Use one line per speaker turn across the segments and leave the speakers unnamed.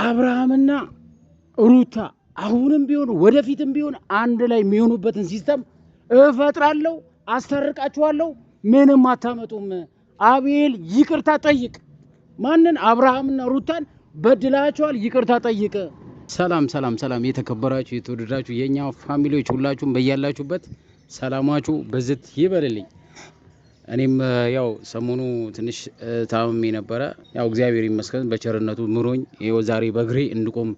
አብርሃምና ሩታ አሁንም ቢሆን ወደፊትም ቢሆን አንድ ላይ የሚሆኑበትን ሲስተም እፈጥራለሁ፣ አስተርቃችኋለሁ። ምንም አታመጡም። አቤል ይቅርታ ጠይቅ። ማንን? አብርሃምና ሩታን በድላቸዋል፣ ይቅርታ ጠይቅ። ሰላም ሰላም ሰላም! የተከበራችሁ የተወደዳችሁ የኛ ፋሚሊዎች ሁላችሁም በያላችሁበት ሰላማችሁ በዝት ይበልልኝ። እኔም ያው ሰሞኑ ትንሽ ታምሜ ነበረ። ያው እግዚአብሔር ይመስገን በቸርነቱ ምሮኝ ይኸው ዛሬ በእግሬ እንድቆም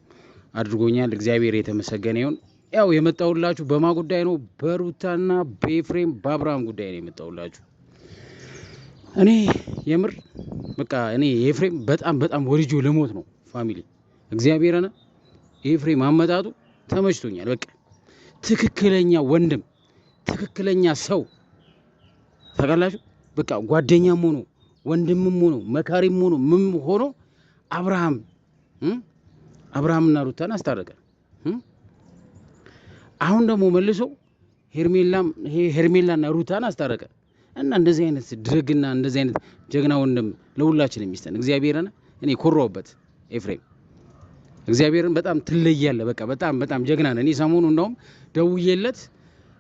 አድርጎኛል። እግዚአብሔር የተመሰገነ ይሁን። ያው የመጣሁላችሁ በማ ጉዳይ ነው? በሩታና በኤፍሬም በአብርሃም ጉዳይ ነው የመጣሁላችሁ። እኔ የምር በቃ እኔ ኤፍሬም በጣም ወልጆ ለሞት ነው ፋሚሊ። እግዚአብሔርና ኤፍሬም አመጣጡ ተመችቶኛል። በቃ ትክክለኛ ወንድም፣ ትክክለኛ ሰው ታውቃላችሁ። በቃ ጓደኛም ሆኖ ወንድምም ሆኖ መካሪም ሆኖ ምን ሆኖ አብርሃምና ሩታን አስታረቀ። አሁን ደግሞ መልሶ ሄርሜላና ሩታን አስታረቀ። እና እንደዚህ አይነት ድርግና እንደዚህ አይነት ጀግና ወንድም ለሁላችን የሚስተን እግዚአብሔርን እኔ ኮራውበት። ኤፍሬም እግዚአብሔርን በጣም ትለያለህ። በቃ በጣም ጀግና ነህ። እኔ ሰሞኑ እንደውም ደውዬለት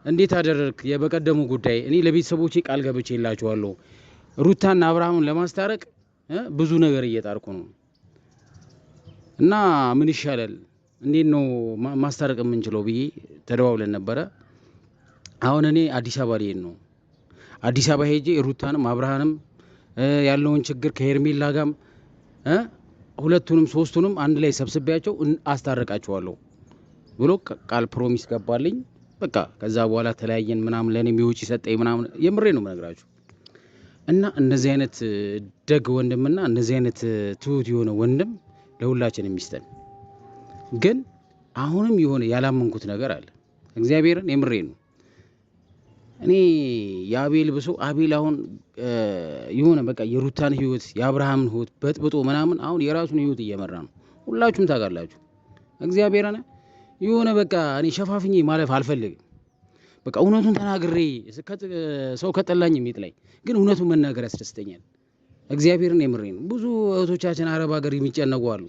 እንዴት አደረክ የበቀደሙ ጉዳይ? እኔ ለቤተሰቦቼ ቃል ገብቼላቸዋለሁ ሩታና አብርሃምን ለማስታረቅ ብዙ ነገር እየጣርኩ ነው እና ምን ይሻላል እንዴት ነው ማስታረቅ የምንችለው ብዬ ተደዋውለን ነበረ። አሁን እኔ አዲስ አበባ ልሄድ ነው። አዲስ አበባ ሄጄ ሩታንም አብርሃንም ያለውን ችግር ከሄርሜላ ጋርም ሁለቱንም ሶስቱንም አንድ ላይ ሰብስቤያቸው አስታርቃቸዋለሁ ብሎ ቃል ፕሮሚስ ገባልኝ። በቃ ከዛ በኋላ ተለያየን ምናምን ለኔ የሚውጪ ሰጠኝ ምናምን። የምሬ ነው የምነግራችሁ። እና እንደዚህ አይነት ደግ ወንድምና እንደዚህ አይነት ትሁት የሆነ ወንድም ለሁላችን የሚስተን። ግን አሁንም የሆነ ያላመንኩት ነገር አለ። እግዚአብሔርን የምሬ ነው። እኔ የአቤል ብሶ አቤል አሁን የሆነ በቃ የሩታን ህይወት የአብርሃምን ህይወት በጥብጦ ምናምን አሁን የራሱን ህይወት እየመራ ነው። ሁላችሁም ታውቃላችሁ። እግዚአብሔርን የሆነ በቃ እኔ ሸፋፍኜ ማለፍ አልፈልግም። በቃ እውነቱን ተናግሬ ሰው ከጠላኝ የሚጥላኝ ግን እውነቱን መናገር ያስደስተኛል። እግዚአብሔርን የምሬ ነው። ብዙ እህቶቻችን አረብ ሀገር የሚጨነቁ አሉ።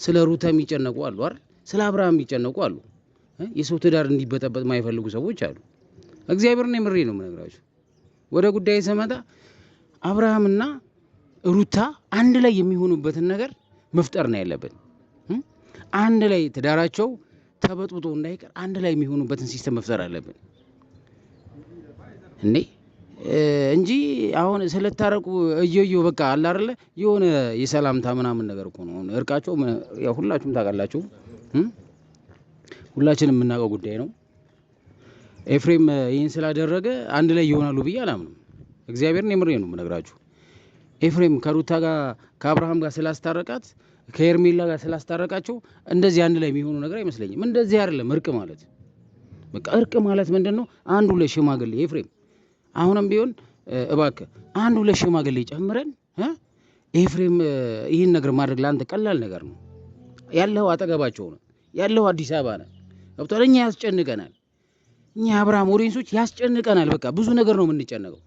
ስለ ሩታ የሚጨነቁ አሉ አይደል? ስለ አብርሃም የሚጨነቁ አሉ። የሰው ትዳር እንዲበጠበጥ የማይፈልጉ ሰዎች አሉ። እግዚአብሔርን የምሬ ነው የምነግራችሁ። ወደ ጉዳይ ስመጣ አብርሃምና ሩታ አንድ ላይ የሚሆኑበትን ነገር መፍጠር ነው ያለብን። አንድ ላይ ትዳራቸው ተበጥብጦ እንዳይቀር አንድ ላይ የሚሆኑበትን ሲስተም መፍጠር አለብን እንጂ አሁን ስለታረቁ እየዮ በቃ አለ አይደለ የሆነ የሰላምታ ምናምን ነገር እኮ ነው እርቃቸው። ያው ሁላችሁም ታውቃላችሁ። ሁላችንም የምናውቀው ጉዳይ ነው። ኤፍሬም ይህን ስላደረገ አንድ ላይ ይሆናሉ ብዬ አላምንም። እግዚአብሔርን የምሬ ነው የምነግራችሁ። ኤፍሬም ከሩታ ጋር ከአብርሃም ጋር ስላስታረቃት ከሄርሜላ ጋር ስላስታረቃቸው እንደዚህ አንድ ላይ የሚሆኑ ነገር አይመስለኝም። እንደዚህ አይደለም እርቅ ማለት። በቃ እርቅ ማለት ምንድነው? አንዱ ለሽማግሌ ኤፍሬም አሁንም ቢሆን እባክህ አንዱ ለሽማግሌ ጨምረን ኤፍሬም ይህን ነገር ማድረግ ለአንተ ቀላል ነገር ነው። ያለው አጠገባቸው ነው ያለው አዲስ አበባ ነው። ገብቶሃል? እኛ ያስጨንቀናል። እኛ አብርሃም ኦዲየንሶች ያስጨንቀናል። በቃ ብዙ ነገር ነው የምንጨነቀው።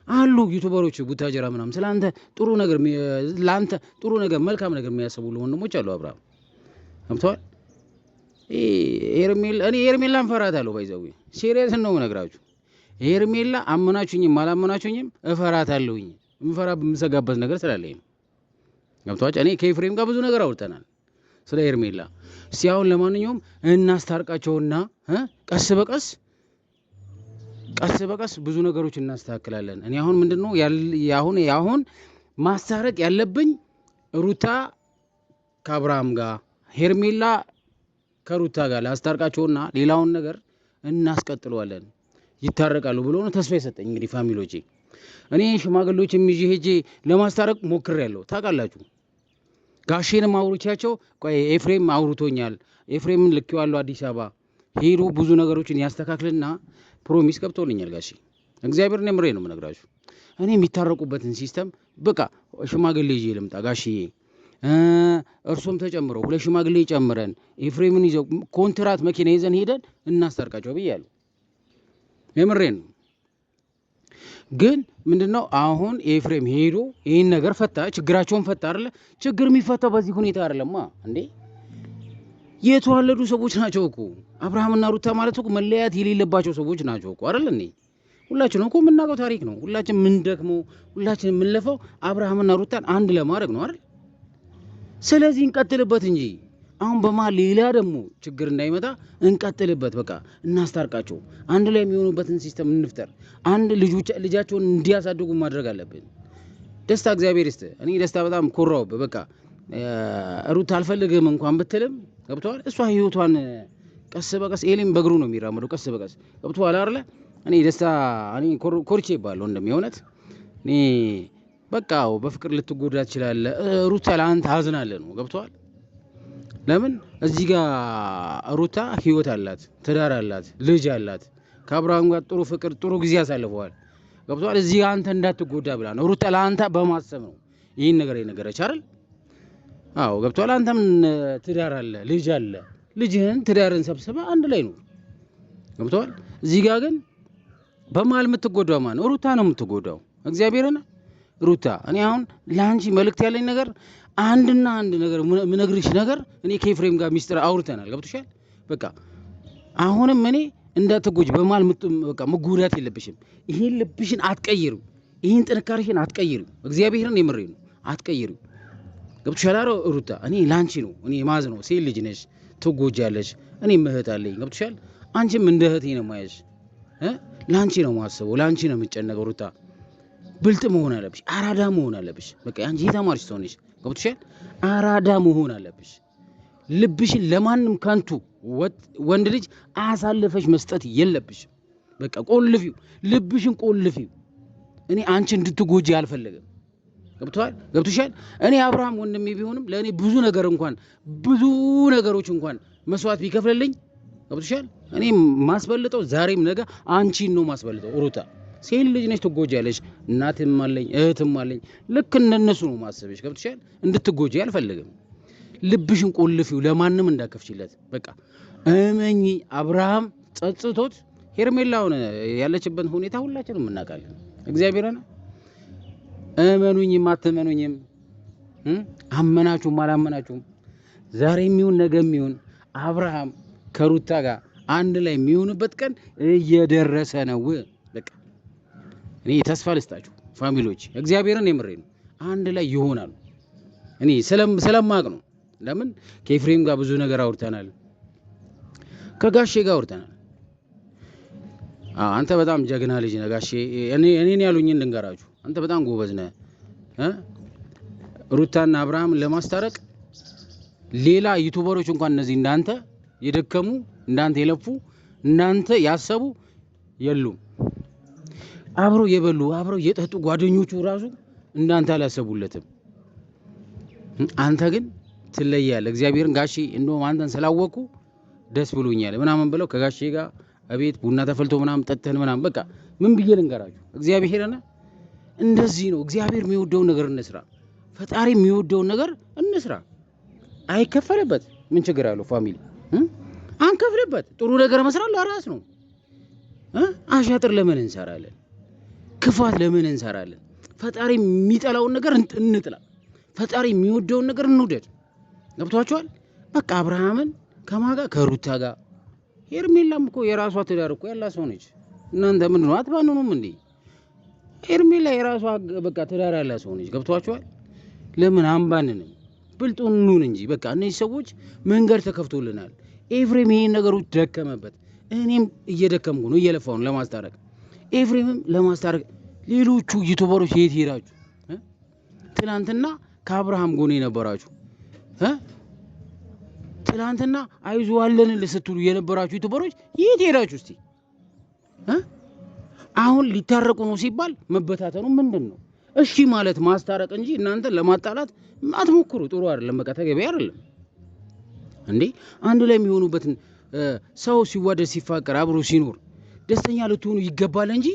አሉ ዩቲዩበሮች ቡታጀራ ምናምን ስላንተ ጥሩ ነገር ላንተ ጥሩ ነገር መልካም ነገር የሚያስቡ ወንድሞች አሉ። አብርሃም ገብቶሃል? እኔ ሄርሜላን ፈራታለሁ። ባይዘው ሲሪየስ ነው የምነግራችሁ። ሄርሜላ አመናችሁኝም አላመናችሁኝም እፈራታለሁኝ። የምሰጋበት ነገር ስላለኝ ነው። ገብቶሃል? እኔ ከኤፍሬም ጋር ብዙ ነገር አውርተናል ስለ ሄርሜላ። እስቲ አሁን ለማንኛውም እናስታርቃቸውና ቀስ በቀስ ብዙ ነገሮች እናስተካክላለን። እኔ አሁን ምንድነው አሁን ማስታረቅ ያለብኝ ሩታ ከአብርሃም ጋር ሄርሜላ ከሩታ ጋር ላስታርቃቸውና ሌላውን ነገር እናስቀጥለዋለን። ይታረቃሉ ብሎ ነው ተስፋ የሰጠኝ። እንግዲህ ፋሚሊዎቼ እኔ ሽማግሌዎች የሚይዤ ሄጄ ለማስታረቅ ሞክሬያለሁ። ታውቃላችሁ ጋሼንም አውርቻቸው ቆይ ኤፍሬም አውርቶኛል። ኤፍሬምን ልኬዋለሁ አዲስ አበባ ሄዶ ብዙ ነገሮችን ያስተካክልና ፕሮሚስ ገብቶልኛል ጋሼ። እግዚአብሔርን የምሬ ነው የምነግራችሁ። እኔ የሚታረቁበትን ሲስተም በቃ ሽማግሌ ይዤ ልምጣ ጋሼዬ፣ እርሶም ተጨምረው ሁለት ሽማግሌ ጨምረን ኤፍሬምን ይዘው ኮንትራት መኪና ይዘን ሄደን እናስታርቃቸው ብያለሁ። የምሬን ነው። ግን ምንድነው አሁን ኤፍሬም ሄዶ ይህን ነገር ፈታ፣ ችግራቸውን ፈታ አይደለ? ችግር የሚፈታው በዚህ ሁኔታ አይደለማ እንዴ? የተዋለዱ ሰዎች ናቸው እኮ አብርሃምና ሩታ ማለት እኮ መለያየት የሌለባቸው ሰዎች ናቸው እኮ አይደል እንዴ? ሁላችንም እኮ የምናውቀው ታሪክ ነው። ሁላችን ምን ደክሞ ሁላችን የምንለፈው አብርሃምና ሩታን አንድ ለማድረግ ነው አይደል? ስለዚህ እንቀጥልበት እንጂ አሁን በመሀል ሌላ ደግሞ ችግር እንዳይመጣ እንቀጥልበት። በቃ እናስታርቃቸው፣ አንድ ላይ የሚሆኑበትን ሲስተም እንፍጠር። አንድ ልጃቸውን እንዲያሳድጉ ማድረግ አለብን። ደስታ እግዚአብሔር ይስጥ። እኔ ደስታ በጣም ኮራውብህ። በቃ ሩታ አልፈልግም እንኳን ብትልም ገብቶሃል። እሷ ህይወቷን ቀስ በቀስ ኤሊም በእግሩ ነው የሚራመደው፣ ቀስ በቀስ ገብቶሃል አይደለ? እኔ ደስታ እኔ ኮርቼ ይባለው እንደሚሆነት እኔ በቃ በፍቅር ልትጎዳ ትችላለህ። ሩታ ለአንተ አዝናለህ ነው ገብቶሃል። ለምን እዚህ ጋር ሩታ ህይወት አላት፣ ትዳር አላት፣ ልጅ አላት። ከአብርሃም ጋር ጥሩ ፍቅር ጥሩ ጊዜ አሳልፈዋል ገብቶሃል። እዚህ ጋር አንተ እንዳትጎዳ ብላ ነው ሩታ ለአንተ በማሰብ ነው ይህን ነገር የነገረች አይደል? አዎ ገብቶሃል። አንተም ትዳር አለ፣ ልጅ አለ። ልጅህን ትዳርን ሰብስበህ አንድ ላይ ነው ገብቶሃል። እዚህ ጋር ግን በመሀል የምትጎዳው ማን ነው? ሩታ ነው የምትጎዳው። እግዚአብሔርን ሩታ እኔ አሁን ለአንቺ መልእክት ያለኝ ነገር አንድና አንድ ነገር ምነግርሽ ነገር እኔ ከኤፍሬም ጋር ሚስጥር አውርተናል ገብቶሻል። በቃ አሁንም እኔ እንዳትጎጂ በመሀል በቃ መጎዳት የለብሽም። ይሄን ልብሽን አትቀይሩ፣ ይሄን ጥንካሬሽን አትቀይሩ። እግዚአብሔርን የምሬ ነው አትቀይሩ። ገብቶሻል አይደል ሩታ? እኔ ላንቺ ነው እኔ ማዝ ነው። ሴት ልጅ ነሽ ትጎጃለሽ። እኔም እህት አለኝ ገብቶሻል። አንቺም እንደ እህቴ ነው ማየሽ። ላንቺ ነው ማስበው፣ ላንቺ ነው የምጨነቀው ሩታ። ብልጥ መሆን አለብሽ፣ አራዳ መሆን አለብሽ። በቃ አንቺ የተማርሽ ሰው ነሽ ገብቶሻል። አራዳ መሆን አለብሽ። ልብሽን ለማንም ከንቱ ወንድ ልጅ አሳልፈሽ መስጠት የለብሽም። በቃ ቆልፊው፣ ልብሽን ቆልፊው። እኔ አንቺ እንድትጎጂ አልፈለግም ገብቶሻል። እኔ አብርሃም ወንድሜ ቢሆንም ለእኔ ብዙ ነገሮች እንኳን መስዋዕት ቢከፍልልኝ ገብቶሻል። እኔ ማስበልጠው ዛሬም ነገ አንቺን ነው ማስበልጠው ሩታ። ሴት ልጅ ነች ትጎጃለሽ። እናትም አለኝ እህትም አለኝ። ልክ እንደነሱ ነው ማሰብሽ ገብቶሻል። እንድትጎጂ አልፈልግም። ልብሽን ቆልፊው፣ ለማንም እንዳከፍችለት በቃ እመኚ። አብርሃም ጸጽቶት ሄርሜላውን ያለችበት ሁኔታ ሁላችንም እናውቃለን። እግዚአብሔርን እመኑኝም አትመኑኝም አመናችሁም አላመናችሁም ዛሬ የሚሆን ነገ የሚሆን አብርሃም ከሩታ ጋር አንድ ላይ የሚሆንበት ቀን እየደረሰ ነው። በቃ እኔ ተስፋ ልስጣችሁ ፋሚሊዎች፣ እግዚአብሔርን የምሬ ነው። አንድ ላይ ይሆናሉ። እኔ ስለማቅ ነው። ለምን ከኤፍሬም ጋር ብዙ ነገር አውርተናል፣ ከጋሼ ጋር አውርተናል። አንተ በጣም ጀግና ልጅ ነህ ጋሼ። እኔን ያሉኝን ልንገራችሁ። አንተ በጣም ጎበዝ ነህ። ሩታና አብርሃም ለማስታረቅ ሌላ ዩቲዩበሮች እንኳን እነዚህ እንዳንተ የደከሙ እንዳንተ የለፉ እንዳንተ ያሰቡ የሉም። አብረው የበሉ አብረው የጠጡ ጓደኞቹ ራሱ እንዳንተ አላሰቡለትም። አንተ ግን ትለያለህ። እግዚአብሔርን ጋሼ እንደውም አንተን ስላወቁ ደስ ብሎኛል ምናምን ብለው ከጋሼ ጋር እቤት ቡና ተፈልቶ ምናምን ጠጥተን ምናምን በቃ ምን ብዬ ልንገራችሁ። እግዚአብሔርና እንደዚህ ነው። እግዚአብሔር የሚወደውን ነገር እንስራ፣ ፈጣሪ የሚወደውን ነገር እንስራ። አይከፈልበት ምን ችግር አለው? ፋሚሊ አንከፍልበት። ጥሩ ነገር መስራት ለራስ ነው። አሻጥር ለምን እንሰራለን? ክፋት ለምን እንሰራለን? ፈጣሪ የሚጠላውን ነገር እንጥላ፣ ፈጣሪ የሚወደውን ነገር እንውደድ። ገብቷችኋል? በቃ አብርሃምን ከማጋ ከሩታ ጋር ሄርሜላም እኮ የራሷ ትዳር እኮ ያላት ሰው ነች። እናንተ ምንድን ነው አትባንኑም እንዴ? ሄርሜላ የራሷ በቃ ትዳር ያላት ሰው ነች። ገብቷችኋል? ለምን አንባንንም? ብልጡን ኑን እንጂ በቃ እነዚህ ሰዎች መንገድ ተከፍቶልናል። ኤፍሬም ይሄን ነገሮች ደከመበት፣ እኔም እየደከምኩ ነው፣ እየለፋሁ ነው ለማስታረቅ። ኤፍሬምም ለማስታረቅ። ሌሎቹ ዩቲዩበሮች የት ሄዳችሁ? ትናንትና ከአብርሃም ጎን የነበራችሁ ትናንትና አይዞዋለን ስትሉ የነበራችሁ ዩቲዩበሮች የት ሄዳችሁ? እስቲ አሁን ሊታረቁ ነው ሲባል መበታተኑ ምንድን ነው? እሺ ማለት ማስታረቅ እንጂ እናንተ ለማጣላት አትሞክሩ። ጥሩ አይደለም፣ በቃ ተገቢ አይደለም እንዴ። አንድ ላይ የሚሆኑበትን ሰው ሲዋደድ ሲፋቀር አብሮ ሲኖር ደስተኛ ልትሆኑ ይገባል እንጂ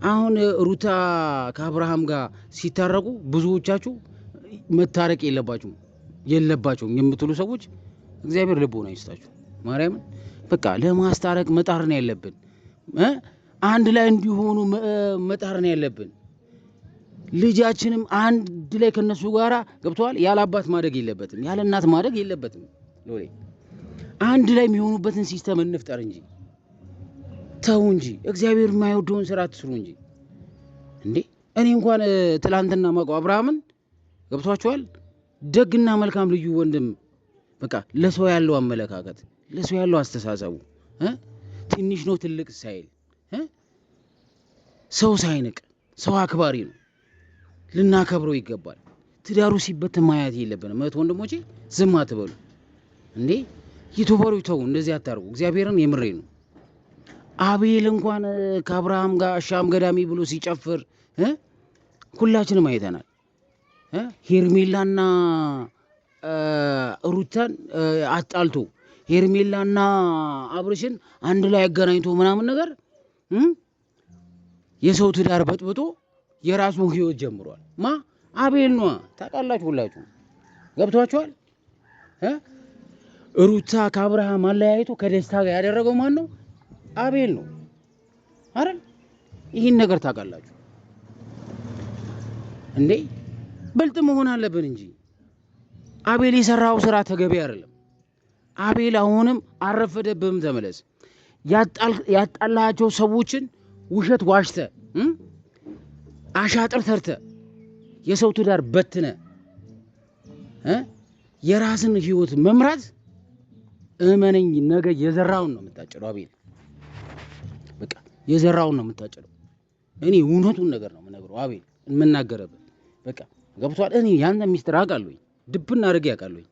አሁን ሩታ ከአብርሃም ጋር ሲታረቁ ብዙዎቻችሁ መታረቅ የለባቸውም የምትሉ ሰዎች እግዚአብሔር ልቦና ይስጣችሁ። ማርያምን በቃ ለማስታረቅ መጣር ነው ያለብን። አንድ ላይ እንዲሆኑ መጣር ነው ያለብን። ልጃችንም አንድ ላይ ከነሱ ጋራ ገብተዋል። ያለ አባት ማደግ የለበትም፣ ያለ እናት ማደግ የለበትም። ሎሌ አንድ ላይ የሚሆኑበትን ሲስተም እንፍጠር እንጂ ተው እንጂ እግዚአብሔር የማይወደውን ስራ አትስሩ እንጂ እንዴ እኔ እንኳን ትላንትና ማውቀው አብርሃምን ገብቷችኋል ደግና መልካም ልዩ ወንድም በቃ ለሰው ያለው አመለካከት ለሰው ያለው አስተሳሰቡ ትንሽ ነው ትልቅ ሳይል ሰው ሳይንቅ ሰው አክባሪ ነው ልናከብረው ይገባል ትዳሩ ሲበት ማያት የለብንም ማለት ወንድሞቼ ዝም አትበሉ እንዴ ይተባሩ ተው እንደዚህ አታርጉ እግዚአብሔርን የምሬ ነው አቤል እንኳን ከአብርሃም ጋር አሻም ገዳሚ ብሎ ሲጨፍር ሁላችንም አይተናል ሄርሜላና ሩታን አጣልቶ ሄርሜላና አብርሽን አንድ ላይ ያገናኝቶ ምናምን ነገር የሰው ትዳር በጥብጦ የራሱን ህይወት ጀምሯል አቤል ነው ታውቃላችሁ ሁላችሁ ገብቷችኋል ሩታ ከአብርሃም አለያይቶ ከደስታ ጋር ያደረገው ማን ነው አቤል ነው አይደል ይሄን ነገር ታውቃላችሁ እንዴ በልጥ መሆን አለብን እንጂ አቤል የሰራው ስራ ተገቢ አይደለም አቤል አሁንም አረፈደብህም ተመለስ ያጣላቸው ሰዎችን ውሸት ዋሽተ አሻጥር ተርተ የሰው ትዳር በትነ የራስን ህይወት መምራት እመነኝ ነገ የዘራውን ነው የምታጭደው አቤል በቃ የዘራውን ነው የምታጭደው እኔ እውነቱን ነገር ነው የምነግረው አቤል የምናገረበት በቃ ገብቷል እኔ ያንተ ሚስጥር አውቃለሁኝ ድብና አድርጌ አውቃለሁኝ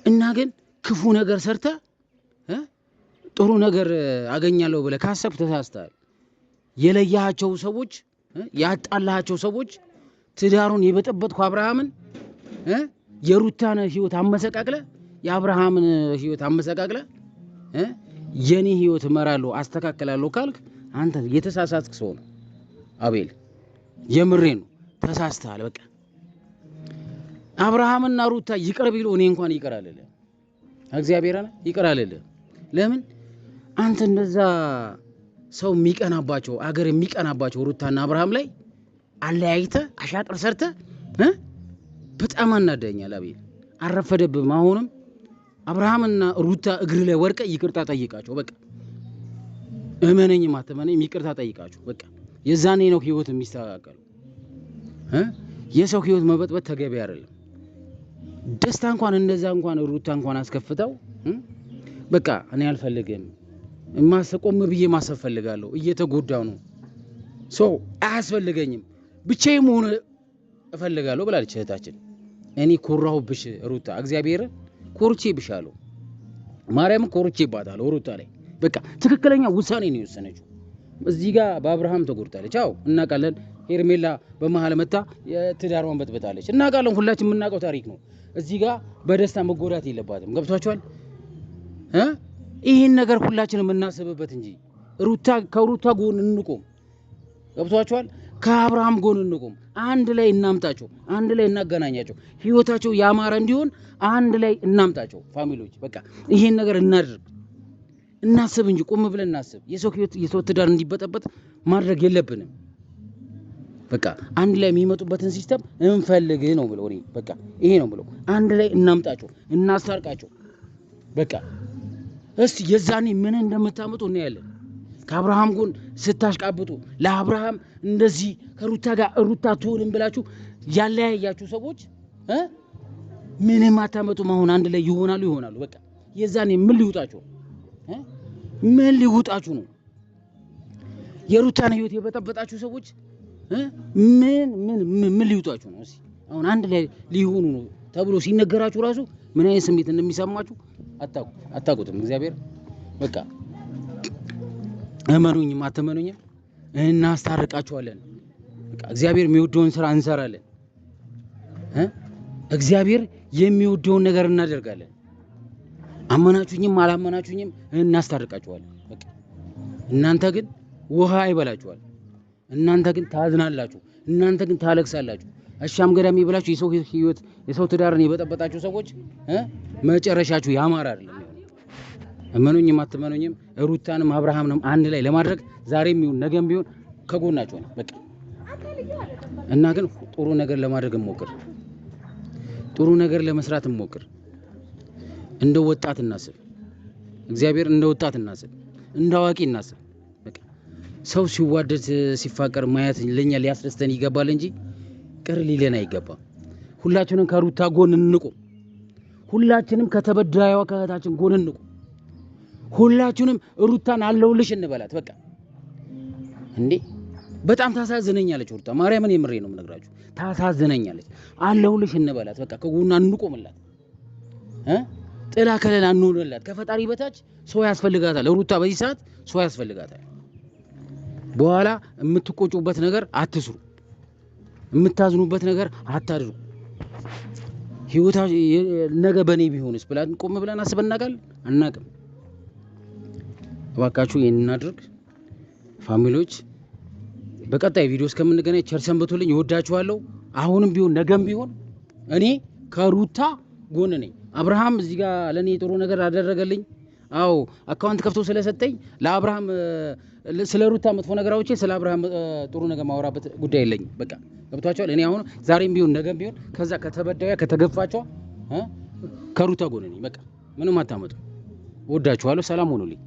እና ግን ክፉ ነገር ሰርተ ጥሩ ነገር አገኛለሁ ብለህ ካሰብክ ተሳስተሃል የለያቸው ሰዎች ያጣላቸው ሰዎች ትዳሩን የበጠበጥኩ አብርሃምን የሩታን ህይወት አመሰቃቅለ የአብርሃምን ህይወት አመሰቃቅለ የኔ ህይወት እመራለሁ አስተካክላለሁ ካልክ አንተ የተሳሳትክ ሰው ነው አቤል የምሬ ነው ተሳስተሃል በቃ አብርሃምና ሩታ ይቅር ቢሉ እኔ እንኳን ይቅር አለለ እግዚአብሔርና ይቅር አለለ ለምን አንተ እንደዛ ሰው የሚቀናባቸው አገር የሚቀናባቸው ሩታና አብርሃም ላይ አለያይተ አሻጥር ሰርተ በጣም አናደኛል አቤል አረፈደብም አሁንም አብርሃምና ሩታ እግር ላይ ወርቀ ይቅርታ ጠይቃቸው በቃ እመነኝ ማተመነኝ ይቅርታ ጠይቃቸው በቃ የዛኔ ነው ህይወት የሚስተካከለው የሰው ህይወት መበጥበጥ ተገቢ አይደለም ደስታ እንኳን እንደዛ እንኳን ሩታ እንኳን አስከፍተው በቃ እኔ አልፈልግም ማሰቆም ብዬ ማሰብ ፈልጋለሁ እየተጎዳው ነው ሶ አያስፈልገኝም ብቻዬ መሆን እፈልጋለሁ ብላለች እህታችን እኔ ኮራሁብሽ ሩታ እግዚአብሔር ኮርቼብሻለሁ ማርያም ኮርቼባታለሁ ሩታ ላይ በቃ ትክክለኛ ውሳኔ ነው የወሰነችው እዚህ ጋር በአብርሃም ተጎድታለች አው እናቃለን ሄርሜላ በመሃል መታ የትዳሯን በጥብጣለች እናቃለን ሁላችን የምናውቀው ታሪክ ነው እዚህ ጋር በደስታ መጎዳት የለባትም ገብቷችኋል ይሄን ነገር ሁላችንም እናስብበት እንጂ ከሩታ ጎን እንቆም ገብቷችኋል ከአብርሃም ጎን እንቆም አንድ ላይ እናምጣቸው አንድ ላይ እናገናኛቸው ህይወታቸው ያማረ እንዲሆን አንድ ላይ እናምጣቸው ፋሚሊዎች በቃ ይሄን ነገር እናድርግ እናስብ እንጂ ቆም ብለን እናስብ የሰው ትዳር እንዲበጠበጥ ማድረግ የለብንም በቃ አንድ ላይ የሚመጡበትን ሲስተም እንፈልግ ነው ብለው እኔ በቃ ይሄ ነው ብለው አንድ ላይ እናምጣቸው እናስታርቃቸው በቃ እስቲ የዛኔ ምን እንደምታመጡ እናያለን ከአብርሃም ጎን ስታሽቃብጡ ለአብርሃም እንደዚህ ከሩታ ጋር ሩታ ትሆንም ብላችሁ ያለያያችሁ ሰዎች ምንም አታመጡም አሁን አንድ ላይ ይሆናሉ በቃ የዛኔ ምን ሊውጣችሁ ነው የሩታን ህይወት የበጠበጣችሁ ሰዎች ምን ሊውጣችሁ ነው እስኪ አሁን አንድ ላይ ሊሆኑ ነው ተብሎ ሲነገራችሁ ራሱ ምን አይነት ስሜት እንደሚሰማችሁ አታውቁትም እግዚአብሔር በቃ እመኑኝም አትመኑኝም እናስታርቃችኋለን በቃ እግዚአብሔር የሚወደውን ስራ እንሰራለን እግዚአብሔር የሚወደውን ነገር እናደርጋለን አመናችሁኝም አላመናችሁኝም እናስታርቃችኋለን በቃ እናንተ ግን ውሃ ይበላችኋል እናንተ ግን ታዝናላችሁ እናንተ ግን ታለቅሳላችሁ አሻም ገዳሚ ብላችሁ የሰው ህይወት የሰው ትዳርን የበጠበጣችሁ ሰዎች መጨረሻችሁ ያማረ አይደለም እመኑኝም አትመኑኝም ሩታንም አብርሃምንም አንድ ላይ ለማድረግ ዛሬም ይሁን ነገም ቢሆን ከጎናችሁ ነው በቃ እና ግን ጥሩ ነገር ለማድረግ እንሞክር ጥሩ ነገር ለመስራት እንሞክር እንደ ወጣት እናስብ። እግዚአብሔር እንደ ወጣት እናስብ፣ እንደ አዋቂ እናስብ። በቃ ሰው ሲዋደድ ሲፋቀር ማየት ለኛ ሊያስደስተን ይገባል እንጂ ቅር ሊለን አይገባም። ሁላችንም ከሩታ ጎን እንቁም። ሁላችንም ከተበዳይዋ ከእህታችን ጎን እንቁም። ሁላችንም ሩታን አለውልሽ እንበላት። በቃ እንዴ በጣም ታሳዝነኛለች ሩታ። ማርያምን የምሬ ነው የምነግራችሁ፣ ታሳዝነኛለች። አለውልሽ እንበላት። በቃ ከጎና እንቆምላት። ጥላ ከለላ እንሆንላት። ከፈጣሪ በታች ሰው ያስፈልጋታል። ሩታ በዚህ ሰዓት ሰው ያስፈልጋታል። በኋላ የምትቆጩበት ነገር አትስሩ፣ የምታዝኑበት ነገር አታድርጉ። ህይወታ ነገ በኔ ቢሆንስ ብለን ቆም ብለን አስበን እናውቃለን? አናውቅም። እባካችሁ ይሄን እናድርግ ፋሚሊዎች። በቀጣይ ቪዲዮ እስከምንገናኝ ቸር ሰንብቱልኝ። እወዳችኋለሁ። አሁንም ቢሆን ነገም ቢሆን እኔ ከሩታ ጎን ነኝ። አብርሃም እዚህ ጋር ለኔ ጥሩ ነገር አደረገልኝ። አዎ አካውንት ከፍቶ ስለሰጠኝ ለአብርሃም ስለ ሩታ መጥፎ ነገራዎቼ ስለ አብርሃም ጥሩ ነገር ማወራበት ጉዳይ የለኝም። በቃ ገብቷቸዋል። እኔ አሁን ዛሬም ቢሆን ነገም ቢሆን ከዛ ከተበዳያ ከተገፋቸው ከሩታ ጎን ነኝ። በቃ ምንም አታመጡ። እወዳችኋለሁ። ሰላም ሆኑልኝ።